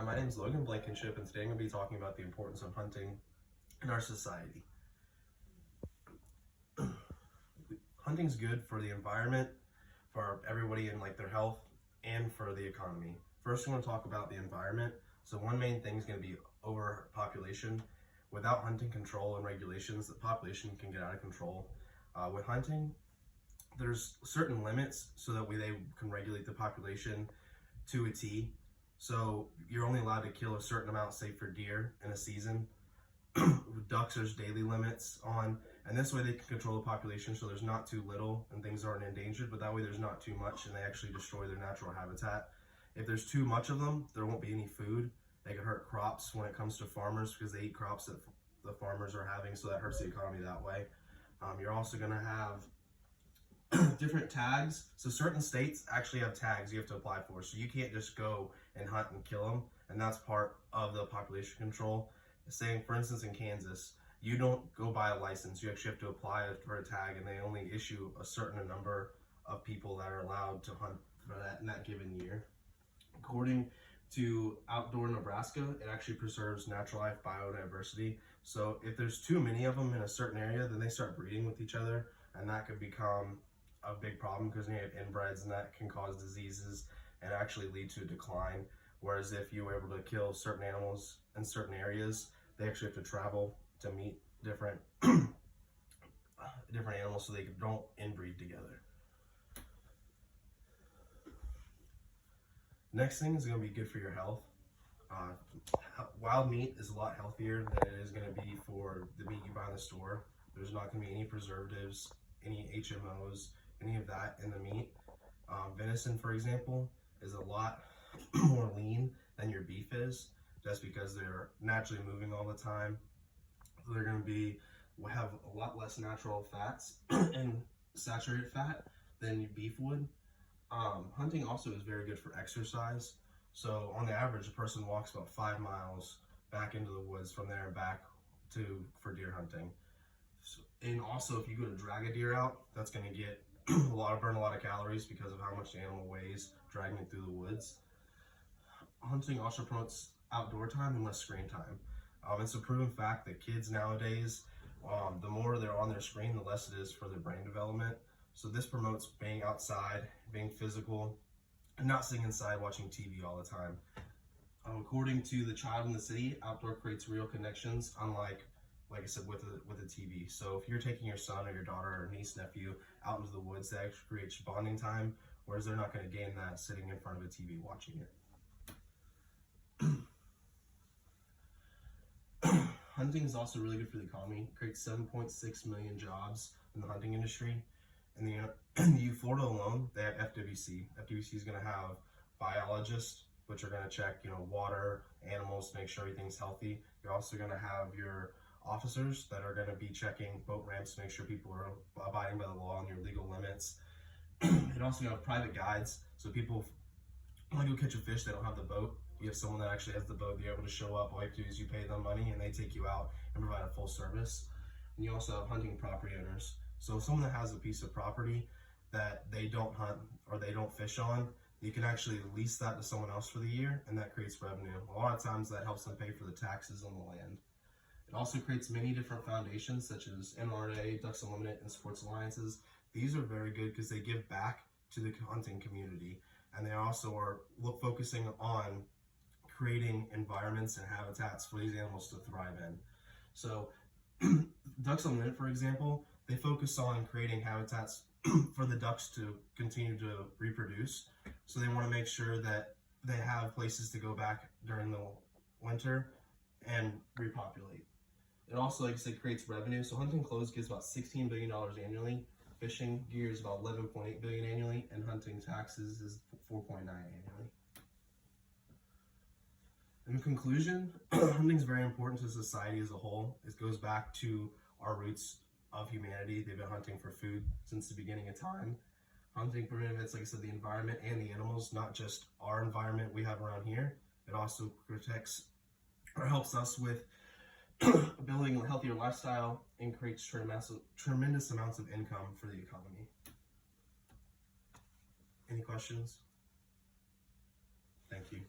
Hi, my name is Logan Blankenship, and today I'm going to be talking about the importance of hunting in our society. Hunting's good for the environment, for everybody and their health, and for the economy. First, I'm going to talk about the environment. So one main thing is going to be overpopulation. Without hunting control and regulations, the population can get out of control. With hunting, there's certain limits so that they can regulate the population to a T. So you're only allowed to kill a certain amount, say for deer in a season. With ducks, there's daily limits on, and this way they can control the population so there's not too little and things aren't endangered, but that way there's not too much and they actually destroy their natural habitat. If there's too much of them, there won't be any food. They can hurt crops when it comes to farmers because they eat crops that the farmers are having, so that hurts the economy that way. You're also going to have different tags. So certain states actually have tags you have to apply for. So you can't just go and hunt and kill them. And that's part of the population control. Saying, for instance, in Kansas, you don't go buy a license. You actually have to apply for a tag, and they only issue a certain number of people that are allowed to hunt for that in that given year. According to Outdoor Nebraska, it actually preserves natural life biodiversity. So if there's too many of them in a certain area, then they start breeding with each other, and that could become a big problem because you have inbreds, and that can cause diseases and actually lead to a decline. Whereas if you were able to kill certain animals in certain areas, they actually have to travel to meet different different animals so they don't inbreed together. Next thing is going to be good for your health. Wild meat is a lot healthier than it is going to be for the meat you buy in the store. There's not going to be any preservatives, any HMOs, any of that in the meat. Venison, for example, is a lot more lean than your beef is, just because they're naturally moving all the time. So they're going to have a lot less natural fats and saturated fat than beef would. Hunting also is very good for exercise. So on the average, a person walks about 5 miles back into the woods from there and back for deer hunting. And also, if you go to drag a deer out, that's going to get burn a lot of calories because of how much the animal weighs dragging it through the woods. Hunting also promotes outdoor time and less screen time. It's a proven fact that kids nowadays, the more they're on their screen, the less it is for their brain development. So this promotes being outside, being physical, and not sitting inside watching TV all the time. According to The Child in the City, outdoor creates real connections, unlike, like I said, with a TV. So if you're taking your son or your daughter or niece, nephew out into the woods, that actually creates bonding time, whereas they're not going to gain that sitting in front of a TV watching it. Hunting is also really good for the economy. It creates 7.6 million jobs in the hunting industry. In Florida alone, they have FWC. FWC is going to have biologists, which are going to check, water, animals, to make sure everything's healthy. You're also going to have your officers that are going to be checking boat ramps to make sure people are abiding by the law and your legal limits. And also, you have private guides. So people want to go catch a fish, they don't have the boat. You have someone that actually has the boat, they're able to show up. All you have to do is you pay them money and they take you out and provide a full service. And you also have hunting property owners. So someone that has a piece of property that they don't hunt or they don't fish on, you can actually lease that to someone else for the year, and that creates revenue. A lot of times that helps them pay for the taxes on the land. It also creates many different foundations such as NRA, Ducks Unlimited, and sports alliances. These are very good because they give back to the hunting community, and they also are focusing on creating environments and habitats for these animals to thrive in. So Ducks Unlimited, for example, they focus on creating habitats for the ducks to continue to reproduce. So they want to make sure that they have places to go back during the winter and repopulate. It also, like I said, creates revenue. So hunting clothes gives about $16 billion annually. Fishing gear is about $11.8 billion annually, and hunting taxes is $4.9 annually. In conclusion, hunting is very important to society as a whole. It goes back to our roots of humanity. They've been hunting for food since the beginning of time. Hunting benefits, like I said, the environment and the animals, not just our environment we have around here. It also protects or helps us with building a healthier lifestyle and creates tremendous amounts of income for the economy. Any questions? Thank you.